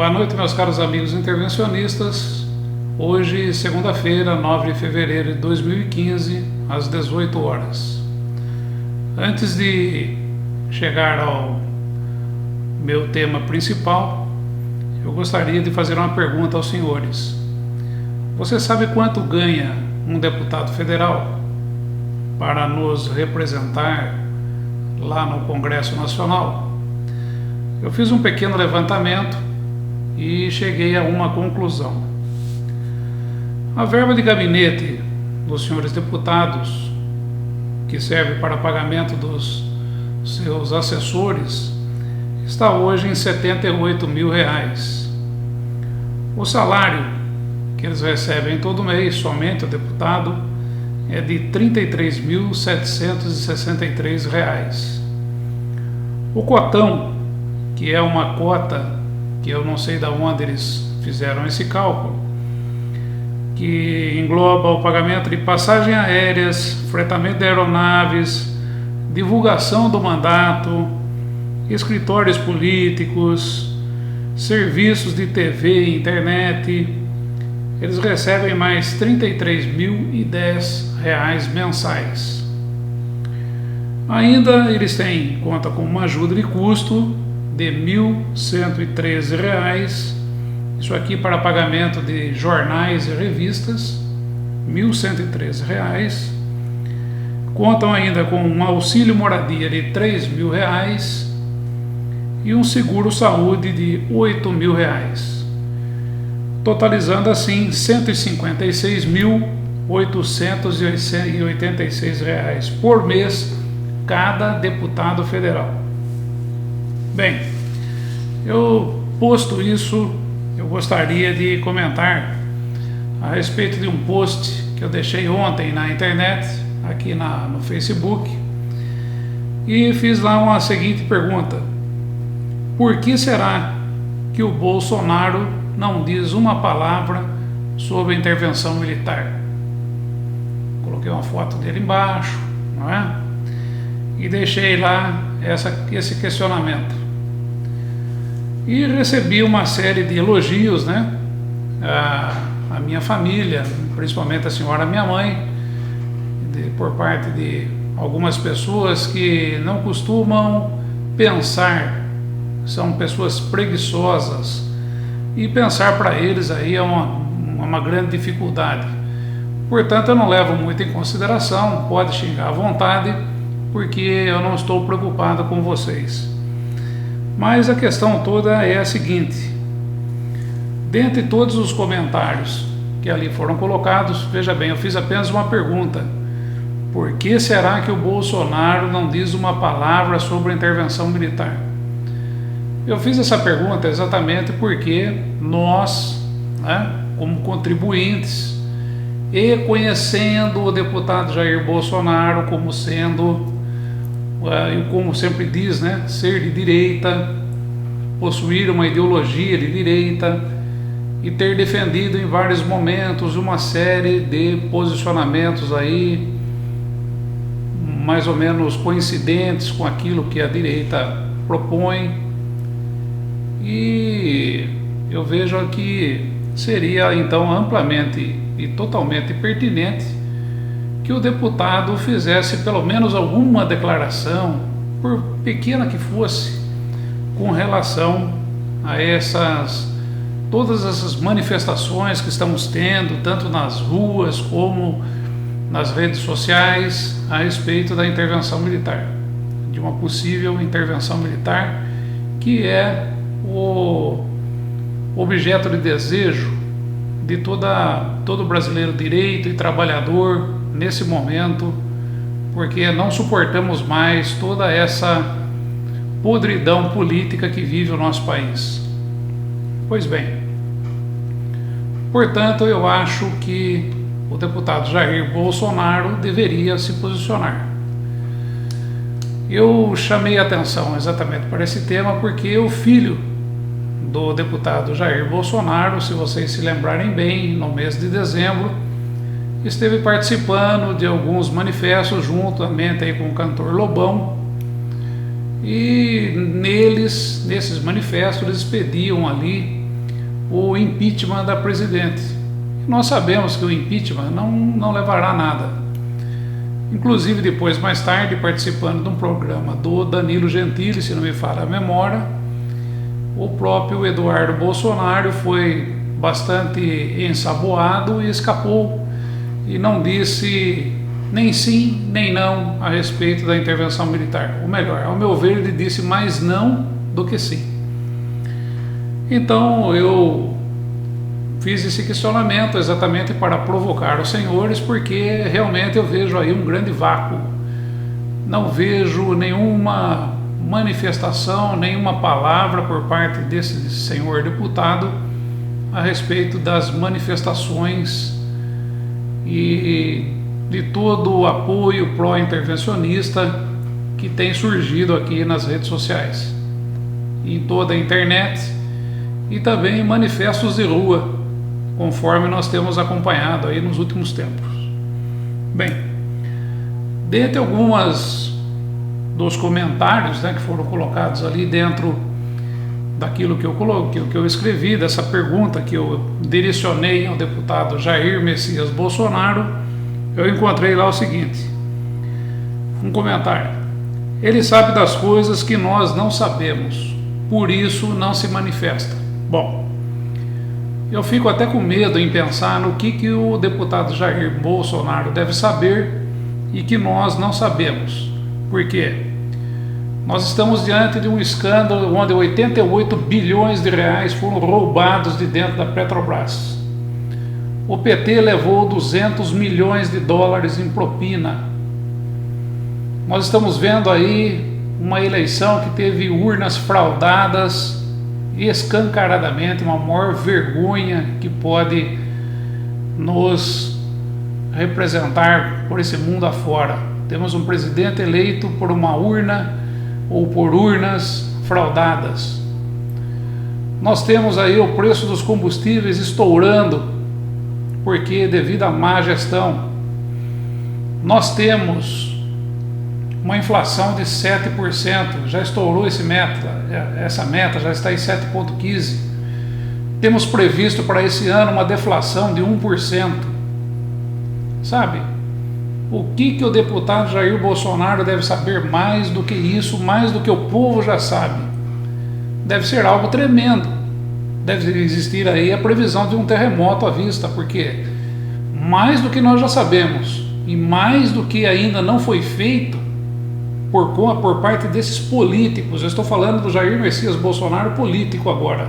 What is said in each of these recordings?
Boa noite, meus caros amigos intervencionistas. Hoje, segunda-feira, 9 de fevereiro de 2015, às 18 horas. Antes de chegar ao meu tema principal, eu gostaria de fazer uma pergunta aos senhores. Você sabe quanto ganha um deputado federal para nos representar lá no Congresso Nacional? Eu fiz um pequeno levantamento e cheguei a uma conclusão. A verba de gabinete dos senhores deputados, que serve para pagamento dos seus assessores, está hoje em R$78 mil. O salário que eles recebem todo mês, somente o deputado, é de R$ 33.763. O cotão, que é uma cota que eu não sei de onde eles fizeram esse cálculo, que engloba o pagamento de passagens aéreas, fretamento de aeronaves, divulgação do mandato, escritórios políticos, serviços de TV e internet. Eles recebem mais R$ 33.010 mensais. Ainda eles contam com uma ajuda de custo de R$ 1.113, isso aqui para pagamento de jornais e revistas, R$ 1.113. Contam ainda com um auxílio moradia de R$ 3.000 e um seguro saúde de R$ 8.000, totalizando assim R$ 156.886 por mês cada deputado federal. Bem, eu posto isso, eu gostaria de comentar a respeito de um post que eu deixei ontem na internet, aqui no Facebook, e fiz lá uma seguinte pergunta: por que será que o Bolsonaro não diz uma palavra sobre a intervenção militar? Coloquei uma foto dele embaixo, não é? E deixei lá esse questionamento. E recebi uma série de elogios, né? A minha família, principalmente a senhora minha mãe, por parte de algumas pessoas que não costumam pensar, são pessoas preguiçosas, e pensar para eles aí é uma grande dificuldade. Portanto, eu não levo muito em consideração, pode xingar à vontade, porque eu não estou preocupado com vocês. Mas a questão toda é a seguinte: dentre todos os comentários que ali foram colocados, veja bem, eu fiz apenas uma pergunta: por que será que o Bolsonaro não diz uma palavra sobre a intervenção militar? Eu fiz essa pergunta exatamente porque nós, né, como contribuintes, e conhecendo o deputado Jair Bolsonaro como sendo, como sempre diz, né, ser de direita, possuir uma ideologia de direita e ter defendido em vários momentos uma série de posicionamentos aí mais ou menos coincidentes com aquilo que a direita propõe, e eu vejo que seria então amplamente e totalmente pertinente que o deputado fizesse pelo menos alguma declaração, por pequena que fosse, com relação a todas essas manifestações que estamos tendo, tanto nas ruas como nas redes sociais, a respeito da intervenção militar, de uma possível intervenção militar, que é o objeto de desejo de todo brasileiro direito e trabalhador nesse momento, porque não suportamos mais toda essa podridão política que vive o nosso país. Pois bem, portanto, eu acho que o deputado Jair Bolsonaro deveria se posicionar. Eu chamei a atenção exatamente para esse tema porque o filho do deputado Jair Bolsonaro, se vocês se lembrarem bem, no mês de dezembro, esteve participando de alguns manifestos juntamente aí com o cantor Lobão, e nesses manifestos eles pediam ali o impeachment da presidente. Nós sabemos que o impeachment não levará a nada. Inclusive depois, mais tarde, participando de um programa do Danilo Gentili, se não me falha a memória, o próprio Eduardo Bolsonaro foi bastante ensaboado e escapou e não disse nem sim nem não a respeito da intervenção militar. Ou melhor, ao meu ver, ele disse mais não do que sim. Então eu fiz esse questionamento exatamente para provocar os senhores, porque realmente eu vejo aí um grande vácuo. Não vejo nenhuma manifestação, nenhuma palavra por parte desse senhor deputado a respeito das manifestações e de todo o apoio pró-intervencionista que tem surgido aqui nas redes sociais, em toda a internet, e também manifestos de rua, conforme nós temos acompanhado aí nos últimos tempos. Bem, dentre algumas dos comentários, né, que foram colocados ali dentro daquilo que eu coloquei, que eu escrevi, dessa pergunta que eu direcionei ao deputado Jair Messias Bolsonaro, eu encontrei lá o seguinte, um comentário: ele sabe das coisas que nós não sabemos, por isso não se manifesta. Bom, eu fico até com medo em pensar no que o deputado Jair Bolsonaro deve saber e que nós não sabemos. Por quê? Nós estamos diante de um escândalo onde 88 bilhões de reais foram roubados de dentro da Petrobras. O PT levou 200 milhões de dólares em propina. Nós estamos vendo aí uma eleição que teve urnas fraudadas escancaradamente, uma maior vergonha que pode nos representar por esse mundo afora. Temos um presidente eleito por uma urna ou por urnas fraudadas. Nós temos aí o preço dos combustíveis estourando, porque devido à má gestão. Nós temos uma inflação de 7%, já estourou essa meta já está em 7,15%. Temos previsto para esse ano uma deflação de 1%. Sabe? O que o deputado Jair Bolsonaro deve saber mais do que isso, mais do que o povo já sabe? Deve ser algo tremendo. Deve existir aí a previsão de um terremoto à vista, porque mais do que nós já sabemos e mais do que ainda não foi feito por parte desses políticos, eu estou falando do Jair Messias Bolsonaro político agora,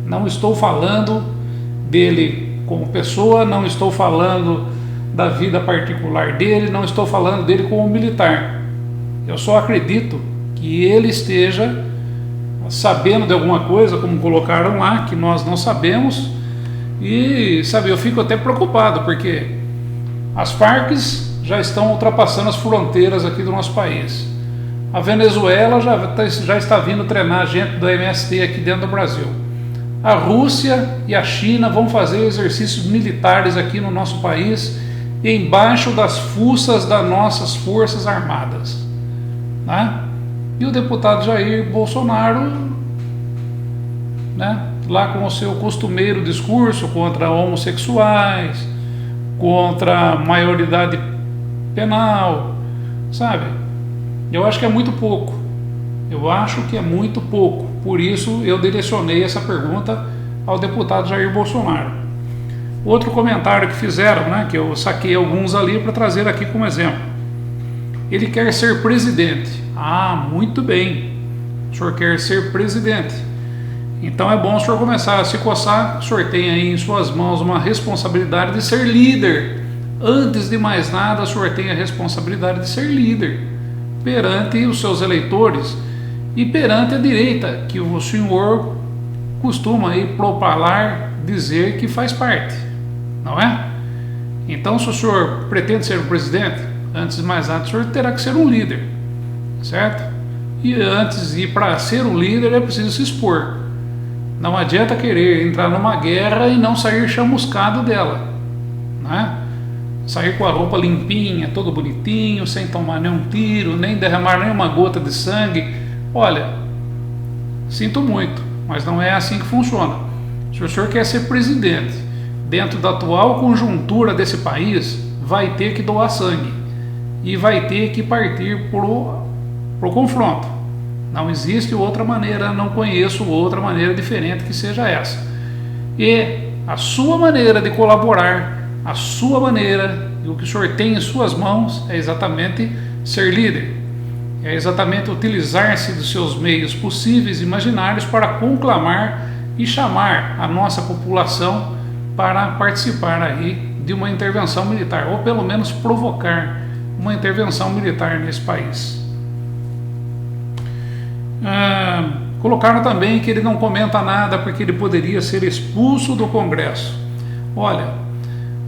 não estou falando dele como pessoa, não estou falando da vida particular dele, não estou falando dele como militar. Eu só acredito que ele esteja sabendo de alguma coisa, como colocaram lá, que nós não sabemos, e sabe, eu fico até preocupado, porque as Farc já estão ultrapassando as fronteiras aqui do nosso país. A Venezuela já está vindo treinar gente do MST aqui dentro do Brasil. A Rússia e a China vão fazer exercícios militares aqui no nosso país, embaixo das fuças das nossas forças armadas, né? E o deputado Jair Bolsonaro, né, lá com o seu costumeiro discurso contra homossexuais, contra a maioridade penal, sabe? Eu acho que é muito pouco. Eu acho que é muito pouco. Por isso eu direcionei essa pergunta ao deputado Jair Bolsonaro. Outro comentário que fizeram, né, que eu saquei alguns ali para trazer aqui como exemplo. Ele quer ser presidente. Ah, muito bem. O senhor quer ser presidente. Então é bom o senhor começar a se coçar. O senhor tem aí em suas mãos uma responsabilidade de ser líder. Antes de mais nada, o senhor tem a responsabilidade de ser líder perante os seus eleitores e perante a direita, que o senhor costuma aí propalar, dizer que faz parte, não é? Então, se o senhor pretende ser um presidente, antes de mais nada, o senhor terá que ser um líder, certo? E antes de ir para ser um líder, é preciso se expor. Não adianta querer entrar numa guerra e não sair chamuscado dela, né? Sair com a roupa limpinha, todo bonitinho, sem tomar nenhum tiro, nem derramar nenhuma gota de sangue. Olha, sinto muito, mas não é assim que funciona. Se o senhor quer ser presidente, dentro da atual conjuntura desse país, vai ter que doar sangue e vai ter que partir pro confronto. Não existe outra maneira, não conheço outra maneira diferente que seja essa. E a sua maneira de colaborar, a sua maneira, e o que o senhor tem em suas mãos é exatamente ser líder. É exatamente utilizar-se dos seus meios possíveis e imaginários para conclamar e chamar a nossa população para participar aí de uma intervenção militar, ou pelo menos provocar uma intervenção militar nesse país. Colocaram também que ele não comenta nada porque ele poderia ser expulso do Congresso. Olha,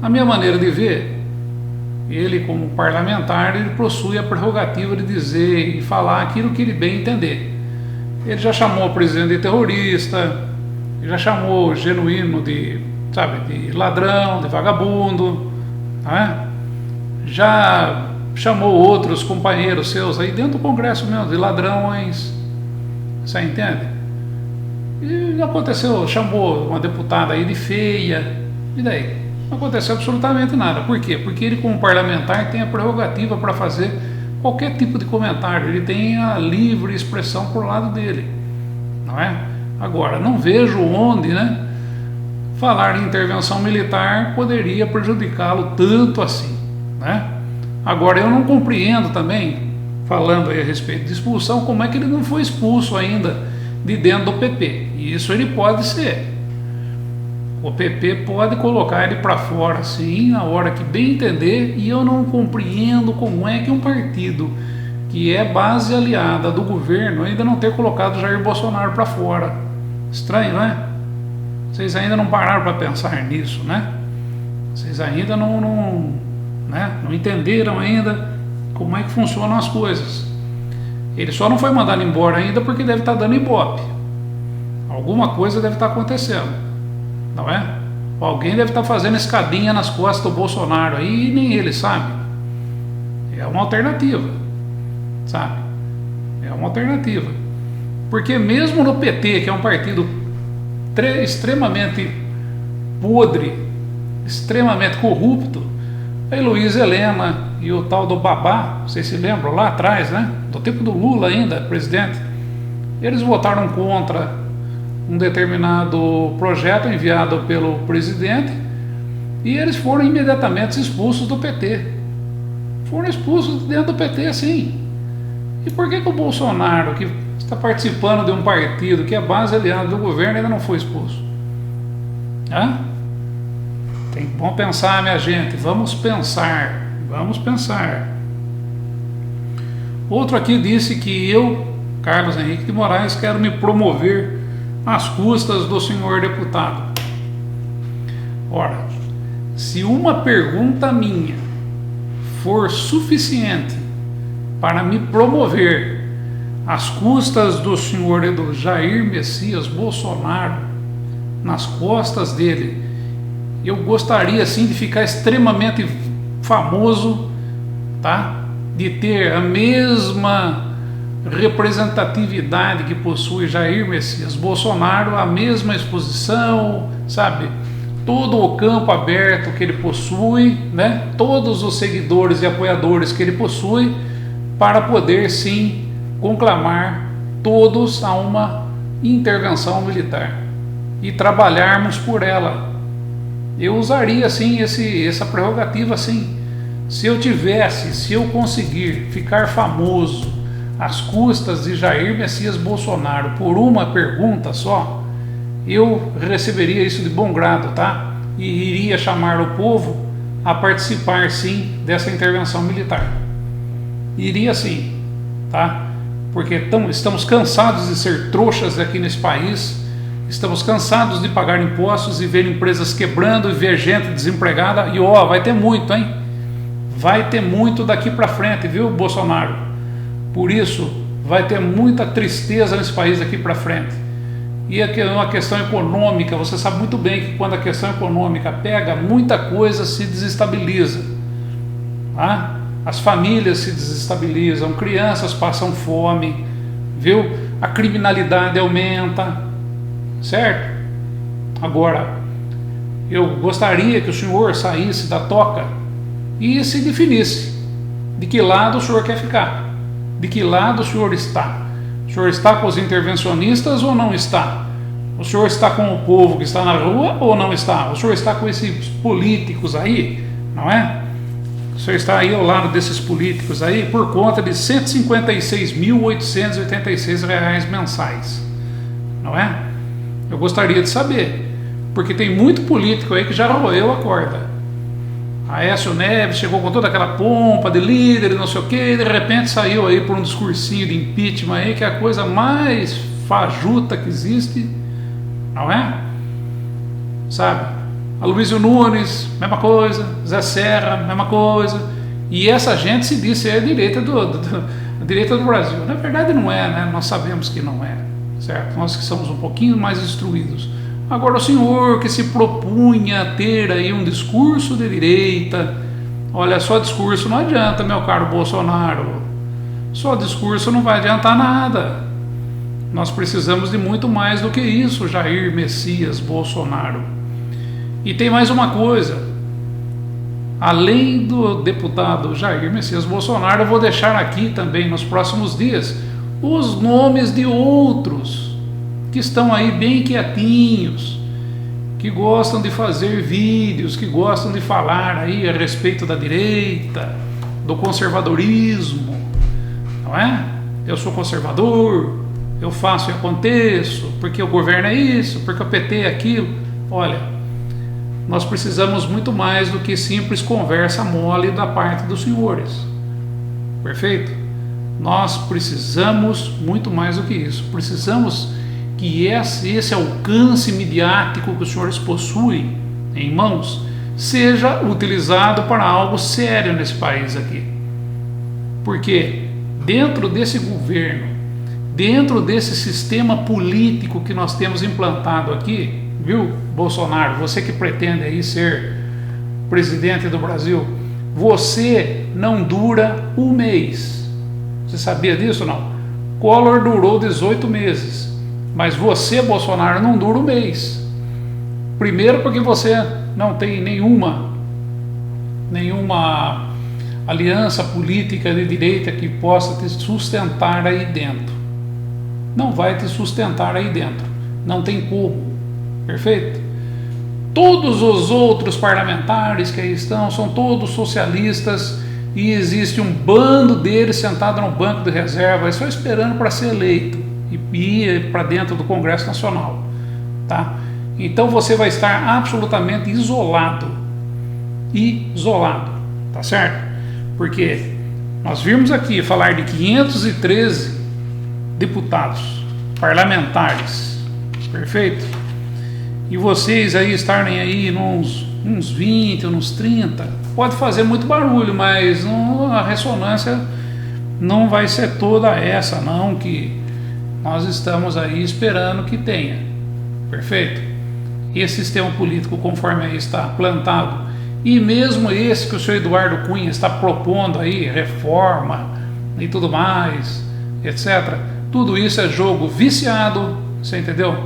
a minha maneira de ver, ele como parlamentar, ele possui a prerrogativa de dizer e falar aquilo que ele bem entender. Ele já chamou o presidente de terrorista, ele já chamou o genuíno de ladrão, de vagabundo, né? Já chamou outros companheiros seus aí dentro do Congresso mesmo, de ladrões, você entende? E aconteceu, chamou uma deputada aí de feia, e daí? Não aconteceu absolutamente nada. Por quê? Porque ele, como parlamentar, tem a prerrogativa para fazer qualquer tipo de comentário, ele tem a livre expressão por lado dele, não é? Agora, não vejo onde, né, falar em intervenção militar poderia prejudicá-lo tanto assim, né? Agora, eu não compreendo também, falando aí a respeito de expulsão, como é que ele não foi expulso ainda de dentro do PP. E isso ele pode ser. O PP pode colocar ele para fora, sim, na hora que bem entender, e eu não compreendo como é que um partido que é base aliada do governo ainda não ter colocado Jair Bolsonaro para fora. Estranho, não é? Vocês ainda não pararam para pensar nisso, né? Vocês ainda não entenderam ainda como é que funcionam as coisas. Ele só não foi mandado embora ainda porque deve estar dando ibope. Alguma coisa deve estar acontecendo, não é? Alguém deve estar fazendo escadinha nas costas do Bolsonaro aí e nem ele sabe. É uma alternativa, sabe? É uma alternativa. Porque mesmo no PT, que é um partido extremamente podre, extremamente corrupto, a Heloísa Helena e o tal do Babá, vocês se lembram lá atrás, né? Do tempo do Lula ainda, presidente, eles votaram contra um determinado projeto enviado pelo presidente e eles foram imediatamente expulsos do PT. Foram expulsos dentro do PT, sim. E por que o Bolsonaro, que está participando de um partido que é base aliada do governo, ainda não foi expulso? Hã? Vamos pensar, minha gente, vamos pensar. Outro aqui disse que eu, Carlos Henrique de Moraes, quero me promover às custas do senhor deputado. Ora, se uma pergunta minha for suficiente para me promover às custas do senhor Jair Messias Bolsonaro, nas costas dele, eu gostaria sim de ficar extremamente famoso, tá? De ter a mesma representatividade que possui Jair Messias Bolsonaro, a mesma exposição, sabe? Todo o campo aberto que ele possui, né? Todos os seguidores e apoiadores que ele possui, para poder sim conclamar todos a uma intervenção militar e trabalharmos por ela. Eu usaria sim essa prerrogativa sim. Se eu conseguir ficar famoso às custas de Jair Messias Bolsonaro por uma pergunta só, eu receberia isso de bom grado, tá? E iria chamar o povo a participar sim dessa intervenção militar. Iria sim, tá? Porque estamos cansados de ser trouxas aqui nesse país. Estamos cansados de pagar impostos e ver empresas quebrando e ver gente desempregada. E vai ter muito, hein? Vai ter muito daqui para frente, viu, Bolsonaro? Por isso, vai ter muita tristeza nesse país daqui para frente. E é uma questão econômica. Você sabe muito bem que quando a questão econômica pega, muita coisa se desestabiliza. Tá? As famílias se desestabilizam, crianças passam fome, viu? A criminalidade aumenta. Certo? Agora, eu gostaria que o senhor saísse da toca e se definisse de que lado o senhor quer ficar, de que lado o senhor está. O senhor está com os intervencionistas ou não está? O senhor está com o povo que está na rua ou não está? O senhor está com esses políticos aí, não é? O senhor está aí ao lado desses políticos aí por conta de R$ 156.886 mensais, não é? Eu gostaria de saber, porque tem muito político aí que já roeu a corda. Aécio Neves chegou com toda aquela pompa de líder e não sei o que, e de repente saiu aí por um discursinho de impeachment aí, que é a coisa mais fajuta que existe, não é? Sabe? Aloysio Nunes, mesma coisa. Zé Serra, mesma coisa. E essa gente se diz ser a direita do Brasil. Na verdade não é, né? Nós sabemos que não é, certo? Nós que somos um pouquinho mais instruídos. Agora o senhor que se propunha a ter aí um discurso de direita, olha, só discurso não adianta, meu caro Bolsonaro. Só discurso não vai adiantar nada. Nós precisamos de muito mais do que isso, Jair Messias Bolsonaro. E tem mais uma coisa. Além do deputado Jair Messias Bolsonaro, eu vou deixar aqui também nos próximos dias os nomes de outros que estão aí bem quietinhos, que gostam de fazer vídeos, que gostam de falar aí a respeito da direita, do conservadorismo, não é? Eu sou conservador, eu faço e aconteço, porque o governo é isso, porque o PT é aquilo. Olha, nós precisamos muito mais do que simples conversa mole da parte dos senhores, perfeito? Nós precisamos muito mais do que isso, precisamos que esse alcance midiático que os senhores possuem em mãos seja utilizado para algo sério nesse país aqui. Porque dentro desse governo, dentro desse sistema político que nós temos implantado aqui, viu, Bolsonaro, você que pretende aí ser presidente do Brasil, você não dura um mês. Você sabia disso ou não? Collor durou 18 meses. Mas você, Bolsonaro, não dura um mês. Primeiro porque você não tem nenhuma aliança política de direita que possa te sustentar aí dentro. Não vai te sustentar aí dentro. Não tem como. Perfeito? Todos os outros parlamentares que aí estão são todos socialistas e existe um bando deles sentado no banco de reserva só esperando para ser eleito e ir para dentro do Congresso Nacional, tá? Então você vai estar absolutamente isolado, tá certo? Porque nós vimos aqui falar de 513 deputados parlamentares, perfeito? E vocês aí estarem aí uns 20, uns 30, pode fazer muito barulho, mas a ressonância não vai ser toda essa não que nós estamos aí esperando que tenha, perfeito? Esse sistema político conforme aí está plantado, e mesmo esse que o senhor Eduardo Cunha está propondo aí, reforma e tudo mais, etc., tudo isso é jogo viciado, você entendeu?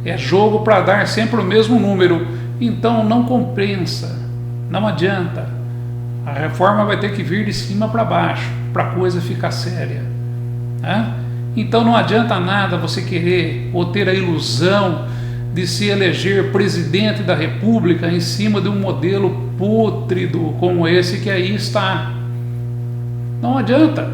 É jogo para dar sempre o mesmo número, então não compensa, não adianta. A reforma vai ter que vir de cima para baixo, para a coisa ficar séria, né? Então não adianta nada você querer ou ter a ilusão de se eleger presidente da República em cima de um modelo pútrido como esse que aí está. Não adianta.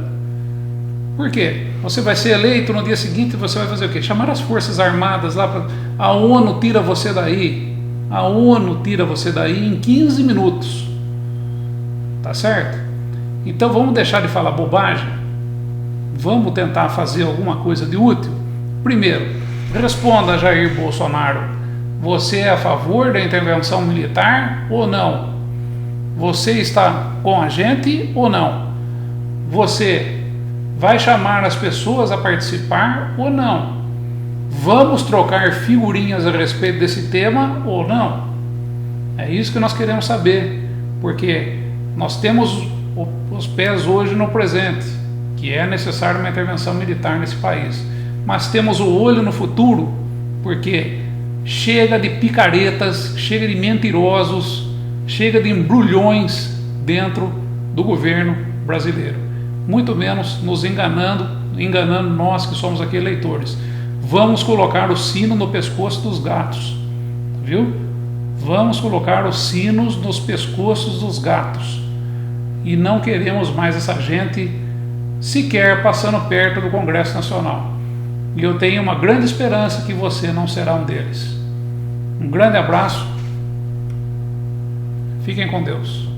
Por quê? Você vai ser eleito no dia seguinte e você vai fazer o quê? Chamar as Forças Armadas lá, a ONU tira você daí. A ONU tira você daí em 15 minutos. Tá certo? Então vamos deixar de falar bobagem. Vamos tentar fazer alguma coisa de útil? Primeiro, responda, Jair Bolsonaro. Você é a favor da intervenção militar ou não? Você está com a gente ou não? Você vai chamar as pessoas a participar ou não? Vamos trocar figurinhas a respeito desse tema ou não? É isso que nós queremos saber, porque nós temos os pés hoje no presente, que é necessário uma intervenção militar nesse país, mas temos o olho no futuro, porque Chega de picaretas, chega de mentirosos, chega de embrulhões dentro do governo brasileiro. Muito menos nos enganando nós que somos aqui eleitores. Vamos colocar o sino no pescoço dos gatos, viu? Vamos colocar os sinos nos pescoços dos gatos. E não queremos mais essa gente sequer passando perto do Congresso Nacional. E eu tenho uma grande esperança que você não será um deles. Um grande abraço. Fiquem com Deus.